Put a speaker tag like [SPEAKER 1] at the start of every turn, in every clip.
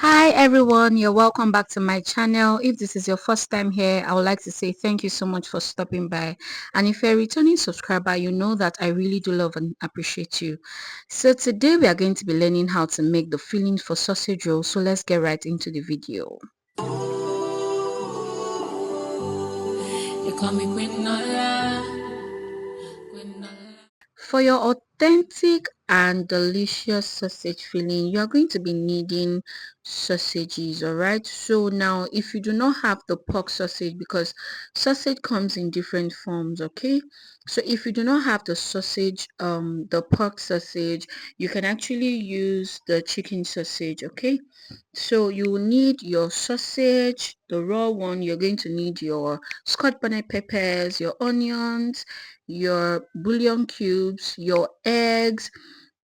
[SPEAKER 1] Hi everyone, you're welcome back to my channel. If this is your first time here, I would like to say thank you so much for stopping by. And if you're a returning subscriber, you know that I really do love and appreciate you. So today we are going to be learning how to make the filling for sausage roll. So let's get right into the video. You call me Quinola. For your authentic and delicious sausage filling, you are going to be needing sausages, all right? So now, if you do not have the pork sausage, because sausage comes in different forms, okay? So if you do not have the sausage, the pork sausage, you can actually use the chicken sausage, okay? So you will need your sausage, the raw one. You're going to need your Scotch bonnet peppers, your onions, your bouillon cubes, your eggs.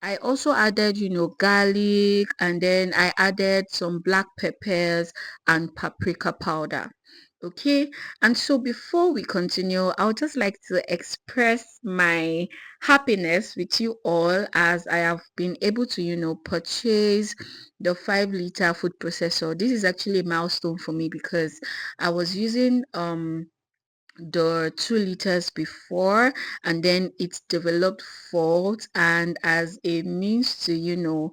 [SPEAKER 1] I also added, garlic, and then I added some black peppers and paprika powder. Okay, and so before we continue, I would just like to express my happiness with you all as I have been able to, purchase the 5-liter food processor. This is actually a milestone for me because I was using the 2 liters before, and then it developed fault, and as a means to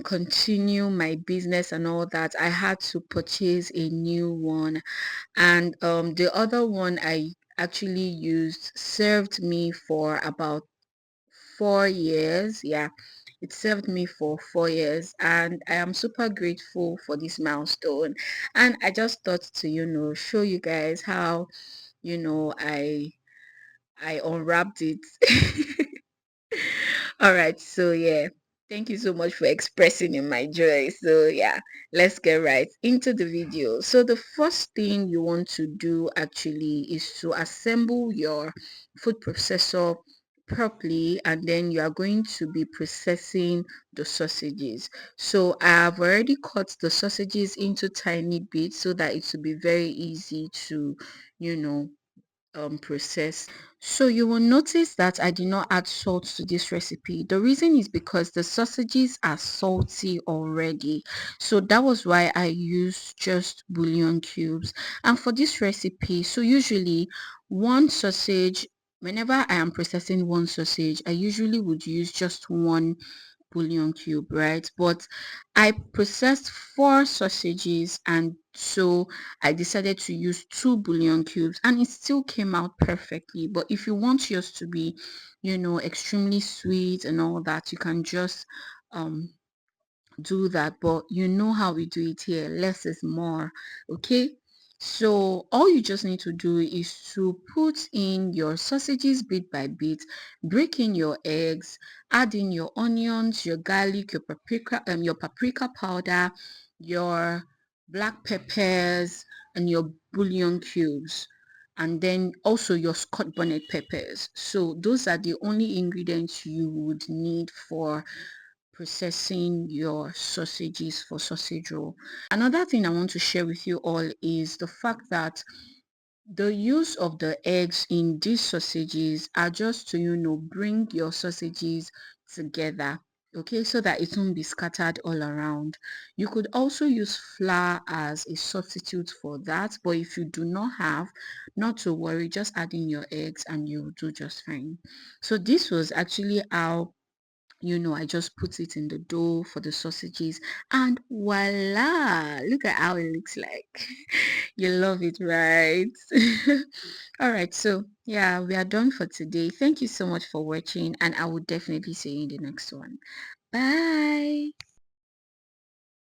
[SPEAKER 1] continue my business and all that, I had to purchase a new one. And the other one I actually used served me for about 4 years. Yeah, it served me for 4 years, and I am super grateful for this milestone. And I just thought to show you guys how I unwrapped it. All right, so yeah, thank you so much for expressing in my joy. So yeah, let's get right into the video. So the first thing you want to do actually is to assemble your food processor properly, and then you are going to be processing the sausages. So I have already cut the sausages into tiny bits so that it will be very easy to you know process. So you will notice that I did not add salt to this recipe. The reason is because the sausages are salty already. So that was why I used just bouillon cubes. And for this recipe, so usually one sausage, whenever I am processing one sausage, I usually would use just one bouillon cube, right? But I processed 4 sausages, and so I decided to use 2 bouillon cubes, and it still came out perfectly. But if you want yours to be extremely sweet and all that, you can just um do that. But you know how we do it here, less is more. Okay, so all you just need to do is to put in your sausages bit by bit, break in your eggs, add in your onions, your garlic, your paprika powder, your black peppers, and your bouillon cubes, and then also your Scotch bonnet peppers. So those are the only ingredients you would need for processing your sausages for sausage roll. Another thing I want to share with you all is the fact that the use of the eggs in these sausages are just to bring your sausages together, okay, so that it won't be scattered all around. You could also use flour as a substitute for that, but if you do not have, not to worry, just add in your eggs and you'll do just fine. So this was actually how I just put it in the dough for the sausages, and voila, look at how it looks like. You love it, right? All right, so yeah, we are done for today. Thank you so much for watching, and I will definitely see you in the next one. Bye.